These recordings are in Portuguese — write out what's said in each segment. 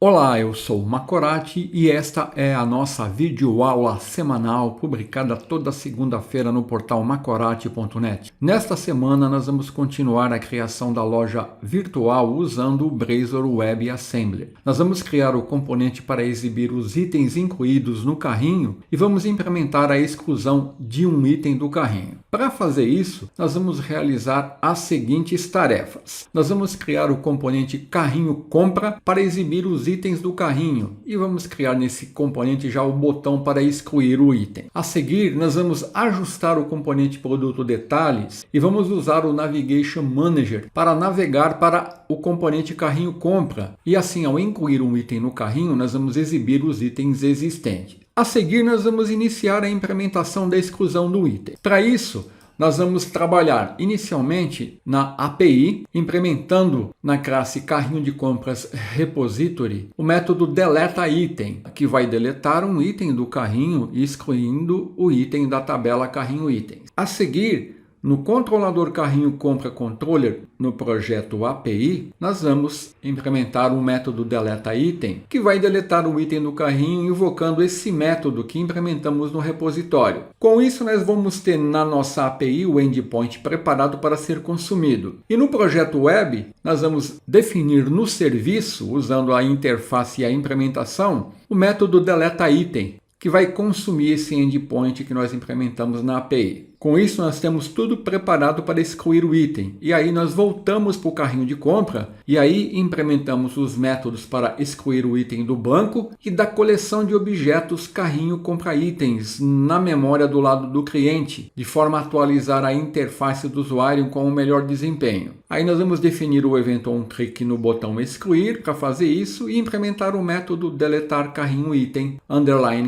Olá, eu sou o Macorati e esta é a nossa videoaula semanal publicada toda segunda-feira no portal macorati.net. Nesta semana nós vamos continuar a criação da loja virtual usando o Blazor Web Assembler. Nós vamos criar o componente para exibir os itens incluídos no carrinho e vamos implementar a exclusão de um item do carrinho. Para fazer isso, nós vamos realizar as seguintes tarefas. Nós vamos criar o componente carrinho compra para exibir os itens do carrinho e vamos criar nesse componente já o botão para excluir o item. A seguir, nós vamos ajustar o componente produto detalhes e vamos usar o Navigation Manager para navegar para o componente carrinho compra e assim, ao incluir um item no carrinho, nós vamos exibir os itens existentes. A seguir, nós vamos iniciar a implementação da exclusão do item. Para isso, nós vamos trabalhar inicialmente na API, implementando na classe carrinho de compras repository o método deletaItem, que vai deletar um item do carrinho, excluindo o item da tabela carrinho itens. A seguir, no controlador carrinho compra controller, no projeto API, nós vamos implementar um método deletaItem, que vai deletar o item do carrinho invocando esse método que implementamos no repositório. Com isso, nós vamos ter na nossa API o endpoint preparado para ser consumido. E no projeto web, nós vamos definir no serviço, usando a interface e a implementação, o método deletaItem, que vai consumir esse endpoint que nós implementamos na API. Com isso, nós temos tudo preparado para excluir o item. E aí nós voltamos para o carrinho de compra e aí implementamos os métodos para excluir o item do banco e da coleção de objetos carrinho compra itens na memória do lado do cliente, de forma a atualizar a interface do usuário com o melhor desempenho. Aí nós vamos definir o evento onClick no botão excluir para fazer isso e implementar o método deletar carrinho item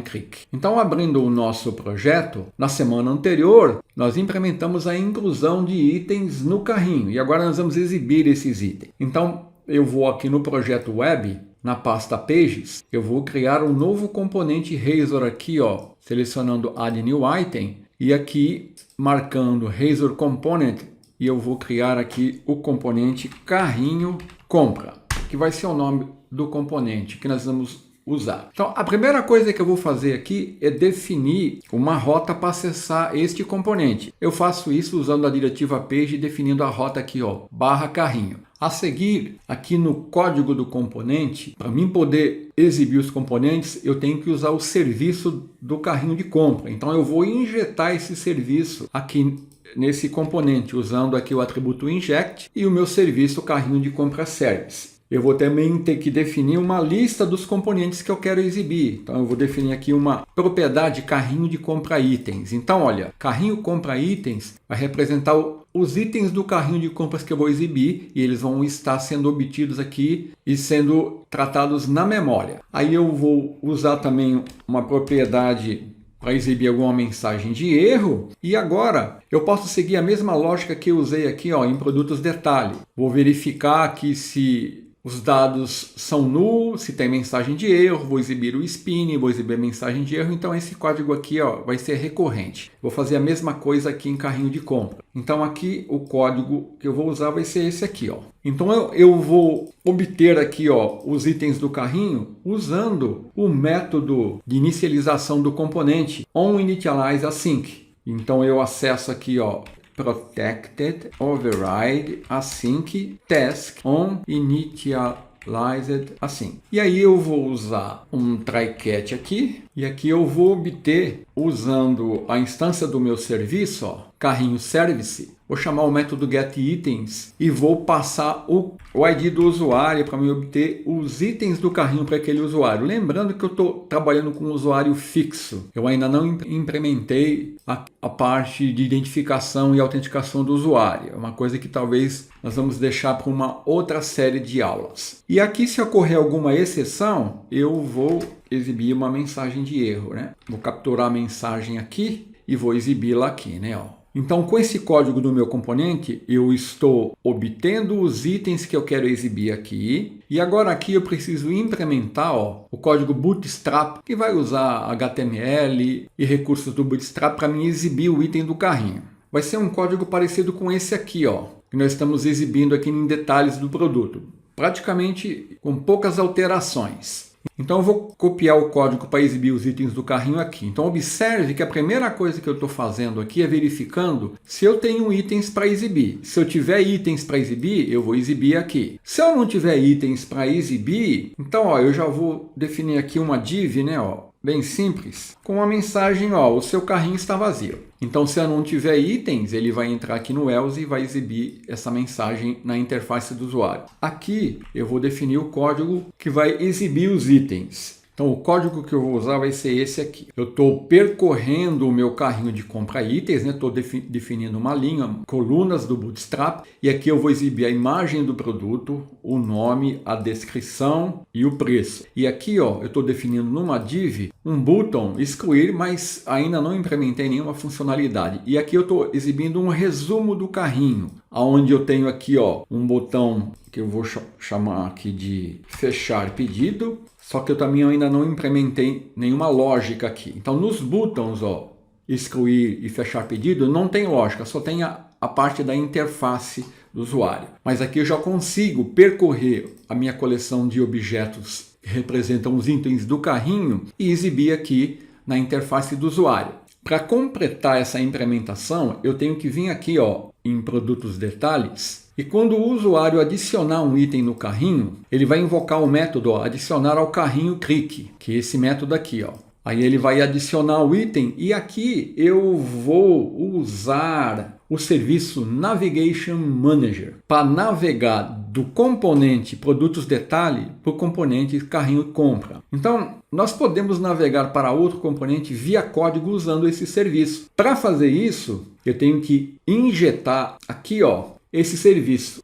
_click. Então, abrindo o nosso projeto, na semana anterior, nós implementamos a inclusão de itens no carrinho e agora nós vamos exibir esses itens. Então, eu vou aqui no projeto web, na pasta Pages, eu vou criar um novo componente Razor aqui, ó, selecionando Add New Item e aqui marcando Razor Component e eu vou criar aqui o componente carrinho compra, que vai ser o nome do componente que nós vamos usar. Então, a primeira coisa que eu vou fazer aqui é definir uma rota para acessar este componente. Eu faço isso usando a diretiva page, definindo a rota aqui, ó, /carrinho. A seguir, aqui no código do componente, para mim poder exibir os componentes, eu tenho que usar o serviço do carrinho de compra. Então, eu vou injetar esse serviço aqui nesse componente, usando aqui o atributo inject e o meu serviço carrinho de compra service. Eu vou também ter que definir uma lista dos componentes que eu quero exibir. Então, eu vou definir aqui uma propriedade carrinho de compra itens. Então, olha, carrinho compra itens vai representar os itens do carrinho de compras que eu vou exibir e eles vão estar sendo obtidos aqui e sendo tratados na memória. Aí eu vou usar também uma propriedade para exibir alguma mensagem de erro. E agora eu posso seguir a mesma lógica que eu usei aqui, ó, em produtos detalhe. Vou verificar aqui se os dados são null, se tem mensagem de erro, vou exibir o spin, vou exibir a mensagem de erro. Então esse código aqui, ó, vai ser recorrente. Vou fazer a mesma coisa aqui em carrinho de compra. Então aqui o código que eu vou usar vai ser esse aqui, ó. Então eu vou obter aqui, ó, os itens do carrinho usando o método de inicialização do componente onInitializeAsync. Então eu acesso aqui, ó, protected override async task onInitializeAsync. E aí eu vou usar um try-catch aqui e aqui eu vou obter, usando a instância do meu serviço, ó, carrinho service, vou chamar o método getItens e vou passar o ID do usuário para me obter os itens do carrinho para aquele usuário. Lembrando que eu estou trabalhando com um usuário fixo. Eu ainda não implementei a parte de identificação e autenticação do usuário. É uma coisa que talvez nós vamos deixar para uma outra série de aulas. E aqui, se ocorrer alguma exceção, eu vou exibir uma mensagem de erro, né? Vou capturar a mensagem aqui e vou exibi-la aqui, né? Ó. Então, com esse código do meu componente, eu estou obtendo os itens que eu quero exibir aqui. E agora aqui eu preciso implementar, ó, o código Bootstrap, que vai usar HTML e recursos do Bootstrap para me exibir o item do carrinho. Vai ser um código parecido com esse aqui, ó, que nós estamos exibindo aqui em detalhes do produto. praticamente com poucas alterações. Então eu vou copiar o código para exibir os itens do carrinho aqui. Então observe que a primeira coisa que eu estou fazendo aqui é verificando se eu tenho itens para exibir. Se eu tiver itens para exibir, eu vou exibir aqui. Se eu não tiver itens para exibir, então ó, eu já vou definir aqui uma div, né, ó, bem simples, com a mensagem, ó, o seu carrinho está vazio. Então, se eu não tiver itens, ele vai entrar aqui no else e vai exibir essa mensagem na interface do usuário. Aqui, eu vou definir o código que vai exibir os itens. Então, o código que eu vou usar vai ser esse aqui. Eu estou percorrendo o meu carrinho de compra itens, né? Estou definindo uma linha, colunas do Bootstrap, e aqui eu vou exibir a imagem do produto, o nome, a descrição e o preço. E aqui, ó, eu estou definindo numa div um button excluir, mas ainda não implementei nenhuma funcionalidade. E aqui eu estou exibindo um resumo do carrinho, onde eu tenho aqui, ó, um botão que eu vou chamar aqui de fechar pedido. Só que eu também ainda não implementei nenhuma lógica aqui. Então, nos buttons, ó, excluir e fechar pedido, não tem lógica, só tem a parte da interface do usuário. Mas aqui eu já consigo percorrer a minha coleção de objetos que representam os itens do carrinho e exibir aqui na interface do usuário. Para completar essa implementação, eu tenho que vir aqui, ó, em produtos detalhes. E quando o usuário adicionar um item no carrinho, ele vai invocar o método, ó, adicionar ao carrinho clique, que é esse método aqui, ó. Aí ele vai adicionar o item e aqui eu vou usar o serviço Navigation Manager para navegar do componente produtos detalhe para o componente carrinho compra. Então, nós podemos navegar para outro componente via código usando esse serviço. Para fazer isso, eu tenho que injetar aqui, ó, esse serviço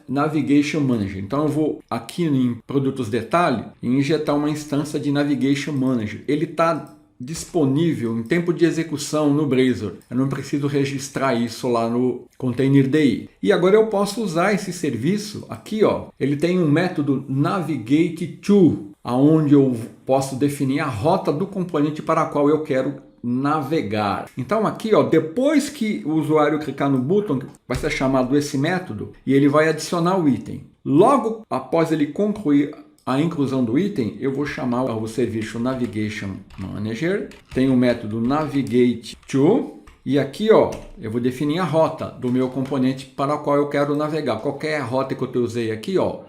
Navigation Manager. Então eu vou aqui em produtos detalhe e injetar uma instância de Navigation Manager. Ele está disponível em tempo de execução no Blazor. Eu não preciso registrar isso lá no containerd. E agora eu posso usar esse serviço aqui, ó. Ele tem um método navigate_to, aonde eu posso definir a rota do componente para a qual eu quero navegar. Então aqui, ó, depois que o usuário clicar no botão, vai ser chamado esse método e ele vai adicionar o item. Logo após ele concluir a inclusão do item, eu vou chamar o serviço Navigation Manager. Tem o método navigate_to e aqui, ó, eu vou definir a rota do meu componente para o qual eu quero navegar. Qualquer rota que eu usei aqui, ó,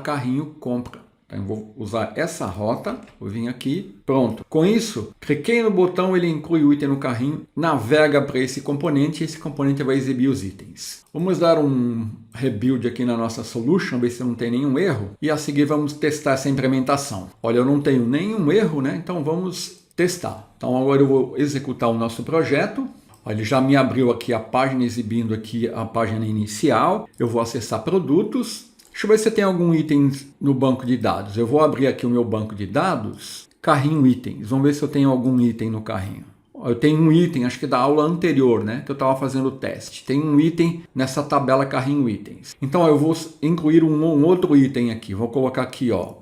/carrinho compra. Eu vou usar essa rota, vou vir aqui, pronto. Com isso, cliquei no botão, ele inclui o item no carrinho, navega para esse componente e esse componente vai exibir os itens. Vamos dar um rebuild aqui na nossa solution, ver se não tem nenhum erro. E a seguir vamos testar essa implementação. Olha, eu não tenho nenhum erro, né? Então vamos testar. Então agora eu vou executar o nosso projeto. Olha, ele já me abriu aqui a página, exibindo aqui a página inicial. Eu vou acessar produtos. Deixa eu ver se tem algum item no banco de dados. Eu vou abrir aqui o meu banco de dados, carrinho itens. Vamos ver se eu tenho algum item no carrinho. Eu tenho um item, acho que da aula anterior, né, que eu estava fazendo o teste. Tem um item nessa tabela carrinho itens. Então eu vou incluir um outro item aqui. Vou colocar aqui, ó,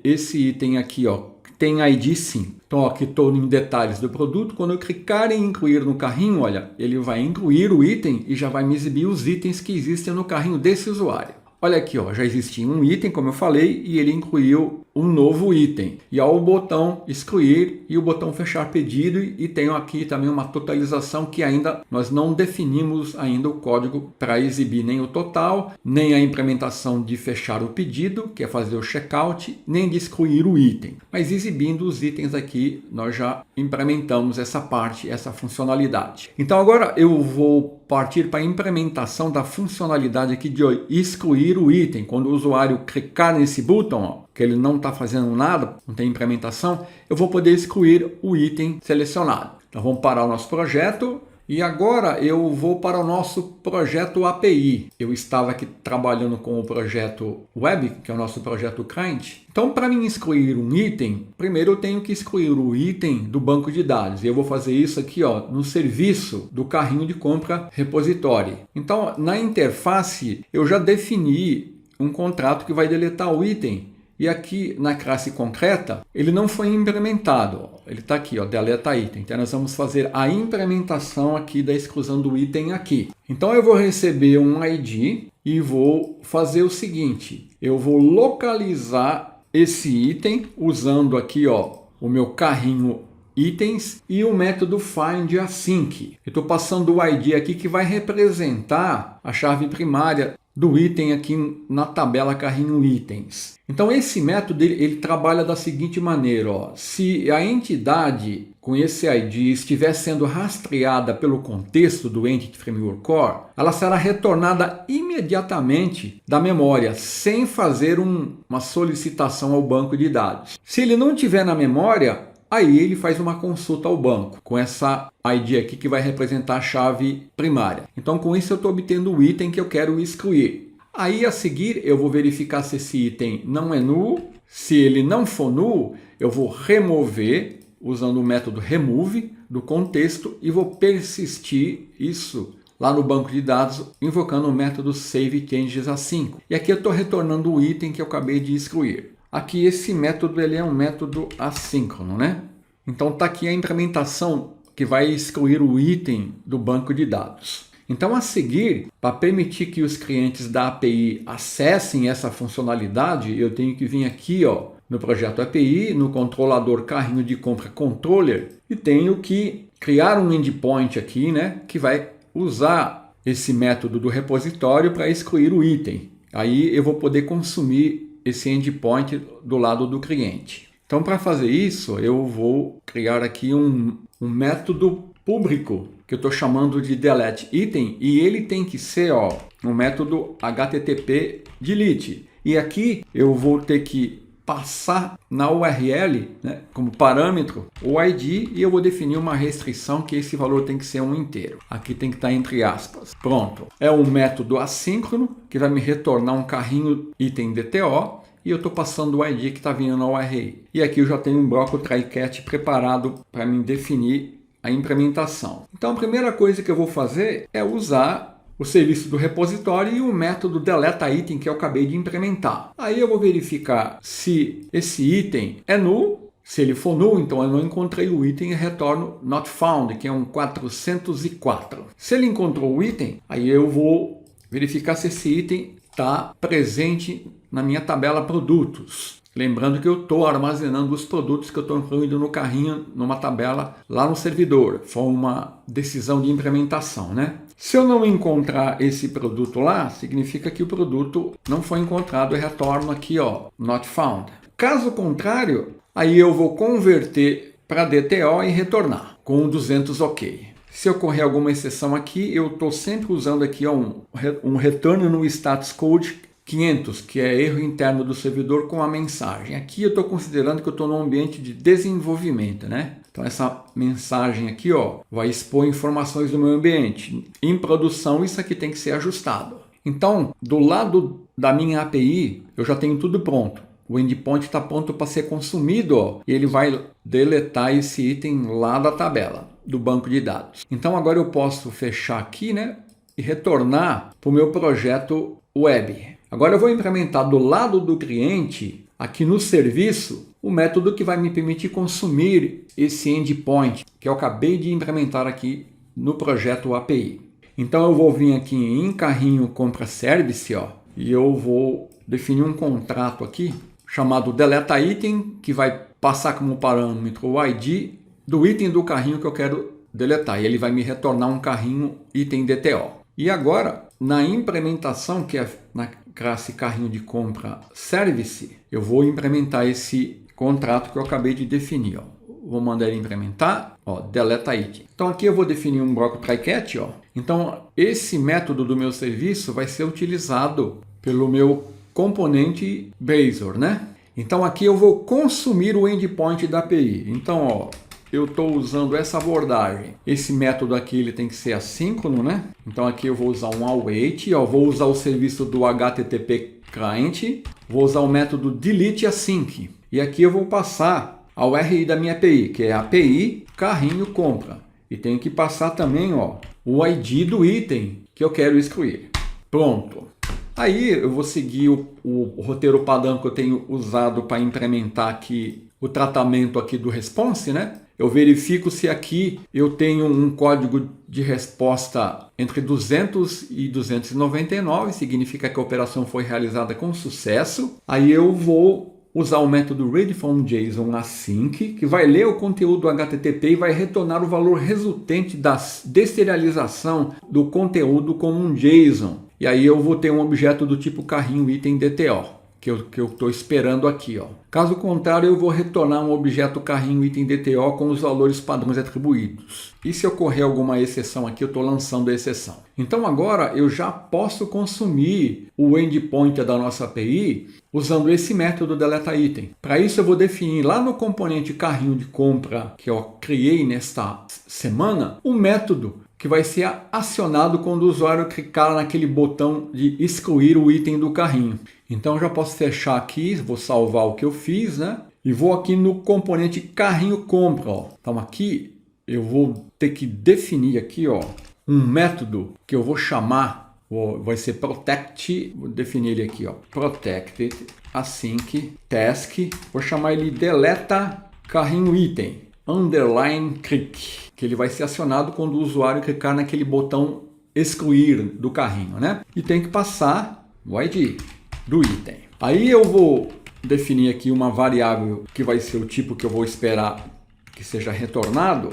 esse item aqui, ó, tem ID sim. Então aqui estou em detalhes do produto. Quando eu clicar em incluir no carrinho, olha, ele vai incluir o item e já vai me exibir os itens que existem no carrinho desse usuário. Olha aqui, ó, já existia um item, como eu falei, e ele incluiu um novo item. E ao botão excluir e o botão fechar pedido, e tenho aqui também uma totalização que ainda nós não definimos ainda o código para exibir nem o total, nem a implementação de fechar o pedido, que é fazer o checkout, nem de excluir o item. Mas exibindo os itens aqui, nós já implementamos essa parte, essa funcionalidade. Então agora eu vou partir para a implementação da funcionalidade aqui de excluir o item. Quando o usuário clicar nesse botão, ó, que ele não está fazendo nada, não tem implementação, eu vou poder excluir o item selecionado. Então vamos parar o nosso projeto e agora eu vou para o nosso projeto API. Eu estava aqui trabalhando com o projeto Web, que é o nosso projeto client. Então, para mim excluir um item, primeiro eu tenho que excluir o item do banco de dados. E eu vou fazer isso aqui, ó, no serviço do carrinho de compra repository. Então, na interface, eu já defini um contrato que vai deletar o item E aqui na classe concreta, ele não foi implementado. Ó. Ele está aqui, ó, deleta item. Então nós vamos fazer a implementação aqui da exclusão do item aqui. Então eu vou receber um ID e vou fazer o seguinte. Eu vou localizar esse item usando aqui, ó, o meu carrinho itens e o método findAsync. Eu estou passando o ID aqui que vai representar a chave primária do item aqui na tabela carrinho itens. Então esse método ele trabalha da seguinte maneira, ó. Se a entidade com esse ID estiver sendo rastreada pelo contexto do Entity Framework Core, ela será retornada imediatamente da memória, sem fazer uma solicitação ao banco de dados. Se ele não tiver na memória, aí ele faz uma consulta ao banco com essa ID aqui que vai representar a chave primária. Então com isso eu estou obtendo o item que eu quero excluir. Aí a seguir eu vou verificar se esse item não é null. Se ele não for null, eu vou remover usando o método remove do contexto e vou persistir isso lá no banco de dados invocando o método saveChangesAsync. E aqui eu estou retornando o item que eu acabei de excluir. Aqui esse método ele é um método assíncrono, né? Então está aqui a implementação que vai excluir o item do banco de dados. Então a seguir, para permitir que os clientes da API acessem essa funcionalidade, eu tenho que vir aqui, ó, no projeto API, no controlador carrinho de compra controller e tenho que criar um endpoint aqui, né, que vai usar esse método do repositório para excluir o item. Aí eu vou poder consumir esse endpoint do lado do cliente. Então, para fazer isso, eu vou criar aqui um método público que eu estou chamando de delete_item e ele tem que ser, ó, um método HTTP delete. E aqui eu vou ter que passar na URL, né, como parâmetro o ID e eu vou definir uma restrição que esse valor tem que ser um inteiro. Aqui tem que estar entre aspas. Pronto. É um método assíncrono que vai me retornar um carrinho item DTO e eu estou passando o ID que está vindo na URL. E aqui eu já tenho um bloco try_catch preparado para me definir a implementação. Então a primeira coisa que eu vou fazer é usar o serviço do repositório e o método deleta_item que eu acabei de implementar. Aí eu vou verificar se esse item é null. Se ele for null, então eu não encontrei o item e retorno not found, que é um 404. Se ele encontrou o item, aí eu vou verificar se esse item está presente na minha tabela produtos. Lembrando que eu estou armazenando os produtos que eu estou incluindo no carrinho, numa tabela lá no servidor. Foi uma decisão de implementação, né? Se eu não encontrar esse produto lá, significa que o produto não foi encontrado e retorno aqui, ó, not found. Caso contrário, aí eu vou converter para DTO e retornar com 200 OK. Se ocorrer alguma exceção aqui, eu estou sempre usando aqui, ó, um return no status code 500, que é erro interno do servidor com a mensagem. Aqui eu estou considerando que eu estou num ambiente de desenvolvimento, né? Então essa mensagem aqui, ó, vai expor informações do meu ambiente. Em produção isso aqui tem que ser ajustado. Então, do lado da minha API, eu já tenho tudo pronto. O endpoint está pronto para ser consumido, ó, e ele vai deletar esse item lá da tabela do banco de dados. Então agora eu posso fechar aqui, né, e retornar para o meu projeto web. Agora eu vou implementar do lado do cliente, aqui no serviço, o método que vai me permitir consumir esse endpoint que eu acabei de implementar aqui no projeto API. Então eu vou vir aqui em carrinho compra service, ó, e eu vou definir um contrato aqui chamado deleta_item, que vai passar como parâmetro o ID do item do carrinho que eu quero deletar. E ele vai me retornar um carrinho item DTO. E agora, na implementação, que é na classe carrinho de compra service, eu vou implementar esse contrato que eu acabei de definir. Ó. Vou mandar ele implementar, ó, deleta_item. Então aqui eu vou definir um bloco try_catch. Ó. Então esse método do meu serviço vai ser utilizado pelo meu componente Blazor, né? Então aqui eu vou consumir o endpoint da API. Então, ó, eu estou usando essa abordagem. Esse método aqui ele tem que ser assíncrono, né? Então aqui eu vou usar um await, ó, vou usar o serviço do HTTP client, vou usar o método deleteAsync. E aqui eu vou passar a URI da minha API, que é API carrinho compra. E tenho que passar também, ó, o ID do item que eu quero excluir. Pronto. Aí eu vou seguir o roteiro padrão que eu tenho usado para implementar aqui o tratamento aqui do response, né? Eu verifico se aqui eu tenho um código de resposta entre 200 e 299, significa que a operação foi realizada com sucesso. Aí eu vou usar o método readFromJSON async, que vai ler o conteúdo HTTP e vai retornar o valor resultante da deserialização do conteúdo como um JSON. E aí eu vou ter um objeto do tipo carrinho item DTO, que eu estou esperando aqui. Caso contrário, eu vou retornar um objeto carrinho item DTO com os valores padrões atribuídos. E se ocorrer alguma exceção aqui, eu estou lançando a exceção. Então agora eu já posso consumir o endpoint da nossa API usando esse método deletaItem. Para isso eu vou definir lá no componente carrinho de compra que eu criei nesta semana, um método que vai ser acionado quando o usuário clicar naquele botão de excluir o item do carrinho. Então eu já posso fechar aqui, vou salvar o que eu fiz, né? E vou aqui no componente carrinho compra. Então aqui eu vou ter que definir aqui um método que eu vou chamar, vai ser protect, vou definir ele aqui, protected async task, vou chamar ele deleta carrinho item underline click, que ele vai ser acionado quando o usuário clicar naquele botão excluir do carrinho, né? E tem que passar o ID do item. Aí eu vou definir aqui uma variável que vai ser o tipo que eu vou esperar que seja retornado.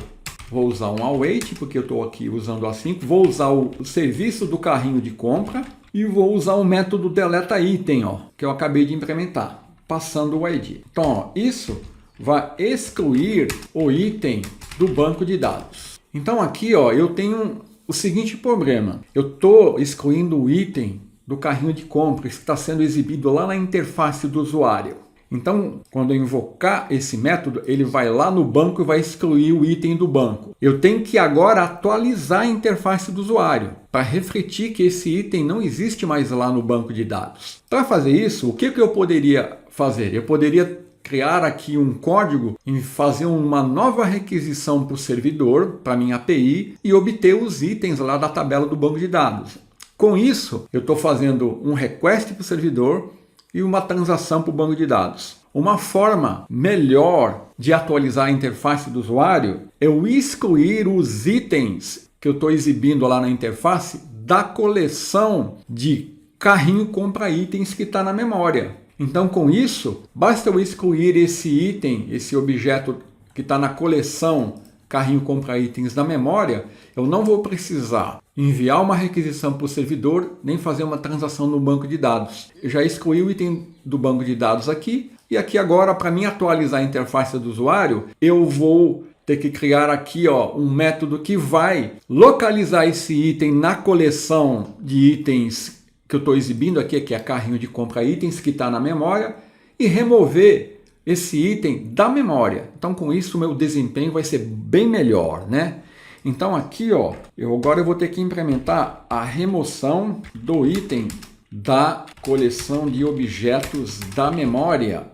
Vou usar um await, porque eu estou aqui usando o async. Vou usar o serviço do carrinho de compra e vou usar o método deletaItem, que eu acabei de implementar, passando o ID. Então, isso vai excluir o item do banco de dados. Então aqui eu tenho o seguinte problema. Eu estou excluindo o item do carrinho de compras que está sendo exibido lá na interface do usuário. Então, quando eu invocar esse método, ele vai lá no banco e vai excluir o item do banco. Eu tenho que agora atualizar a interface do usuário para refletir que esse item não existe mais lá no banco de dados. Para fazer isso, o que eu poderia fazer? Eu poderia criar aqui um código e fazer uma nova requisição para o servidor, para a minha API, e obter os itens lá da tabela do banco de dados. Com isso, eu estou fazendo um request para o servidor e uma transação para o banco de dados. Uma forma melhor de atualizar a interface do usuário é eu excluir os itens que eu estou exibindo lá na interface da coleção de carrinho compra itens que está na memória. Então, com isso, basta eu excluir esse item, esse objeto que está na coleção carrinho compra itens da memória, eu não vou precisar enviar uma requisição para o servidor, nem fazer uma transação no banco de dados. Eu já excluí o item do banco de dados aqui, e aqui agora, para mim atualizar a interface do usuário, eu vou ter que criar aqui um método que vai localizar esse item na coleção de itens que eu estou exibindo aqui, que é carrinho de compra itens, que está na memória, e remover esse item da memória. Então, com isso, o meu desempenho vai ser bem melhor, né? Então, aqui, agora eu vou ter que implementar a remoção do item da coleção de objetos da memória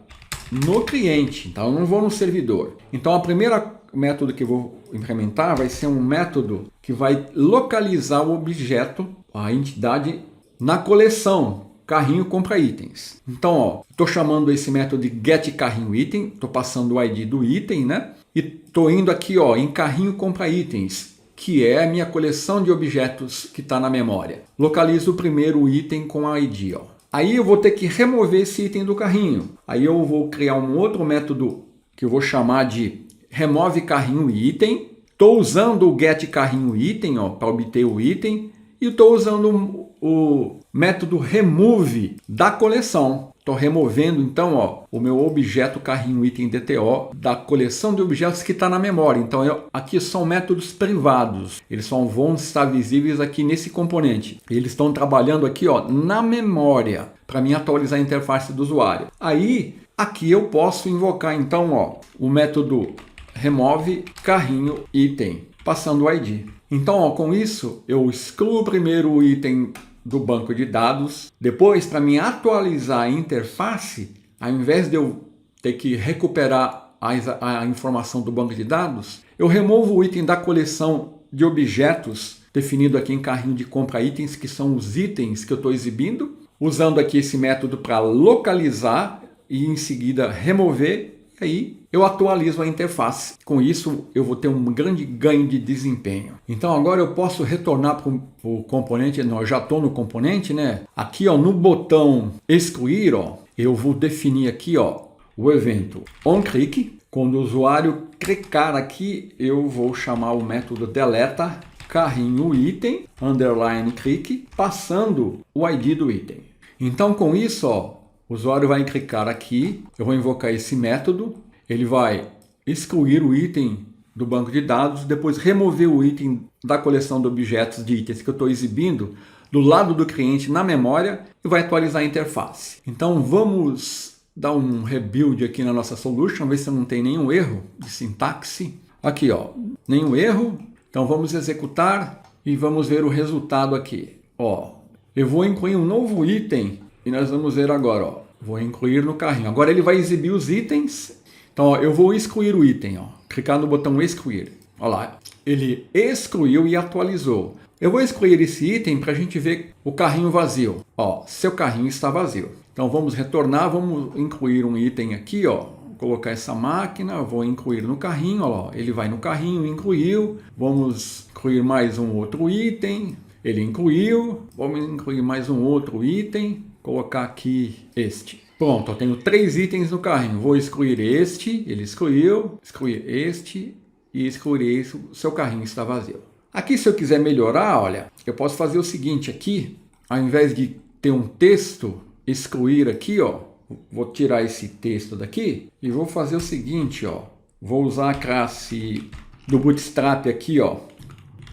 no cliente. Então, eu não vou no servidor. Então, a primeira método que eu vou implementar vai ser um método que vai localizar o objeto, a entidade, na coleção carrinho compra itens. Então, estou chamando esse método de getCarrinhoItem, estou passando o ID do item, né? E estou indo aqui em carrinho compra itens, que é a minha coleção de objetos que está na memória. Localizo o primeiro item com a ID. Aí eu vou ter que remover esse item do carrinho. Aí eu vou criar um outro método que eu vou chamar de removeCarrinhoItem. Estou usando o getCarrinhoItem para obter o item. E estou usando o método remove da coleção. Estou removendo, então, o meu objeto carrinho item DTO da coleção de objetos que está na memória. Então, aqui são métodos privados. Eles só vão estar visíveis aqui nesse componente. Eles estão trabalhando aqui na memória para mim atualizar a interface do usuário. Aí, aqui eu posso invocar, então, o método remove carrinho item, passando o ID. Então, com isso, eu excluo primeiro o item do banco de dados. Depois, para mim atualizar a interface, ao invés de eu ter que recuperar a informação do banco de dados, eu removo o item da coleção de objetos definido aqui em carrinho de compra itens, que são os itens que eu estou exibindo. usando aqui esse método para localizar e em seguida remover, e aí eu atualizo a interface. Com isso eu vou ter um grande ganho de desempenho. Então agora eu posso retornar para o componente, não, eu já estou no componente, né? Aqui ó, no botão excluir, ó, eu vou definir aqui ó, o evento onClick. Quando o usuário clicar aqui, eu vou chamar o método deleta carrinho item, underline click, passando o ID do item. Então com isso, ó, o usuário vai clicar aqui, eu vou invocar esse método, ele vai excluir o item do banco de dados, depois remover o item da coleção de objetos de itens que eu estou exibindo do lado do cliente na memória e vai atualizar a interface. Então vamos dar um rebuild aqui na nossa solution, ver se não tem nenhum erro de sintaxe. Aqui ó, nenhum erro. Então vamos executar e vamos ver o resultado aqui. Ó, eu vou incluir um novo item e nós vamos ver agora. Ó, vou incluir no carrinho. Agora ele vai exibir os itens. Então ó, eu vou excluir o item. Ó, clicar no botão excluir. Olha lá, ele excluiu e atualizou. Eu vou excluir esse item para a gente ver o carrinho vazio. Ó, seu carrinho está vazio. Então vamos retornar, vamos incluir um item aqui, ó. Colocar essa máquina, vou incluir no carrinho, ó, ele vai no carrinho, incluiu. Vamos incluir mais um outro item, ele incluiu. Vamos incluir mais um outro item, colocar aqui este. Pronto, eu tenho 3 itens no carrinho. Vou excluir este, ele excluiu, excluir este e excluir esse, o seu carrinho está vazio. Aqui se eu quiser melhorar, olha, eu posso fazer o seguinte aqui, ao invés de ter um texto, excluir aqui, ó. Vou tirar esse texto daqui e vou fazer o seguinte, ó. Vou usar a classe do Bootstrap aqui, ó.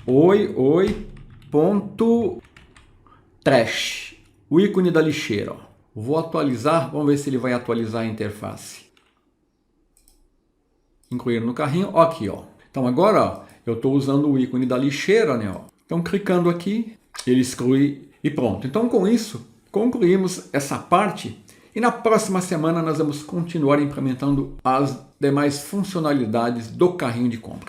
Oi.trash. O ícone da lixeira, ó. Vou atualizar, vamos ver se ele vai atualizar a interface. Incluir no carrinho, ó, aqui, ó. Então agora, ó, eu estou usando o ícone da lixeira, né, ó. Então clicando aqui, ele exclui e pronto. Então com isso, concluímos essa parte. E na próxima semana nós vamos continuar implementando as demais funcionalidades do carrinho de compra.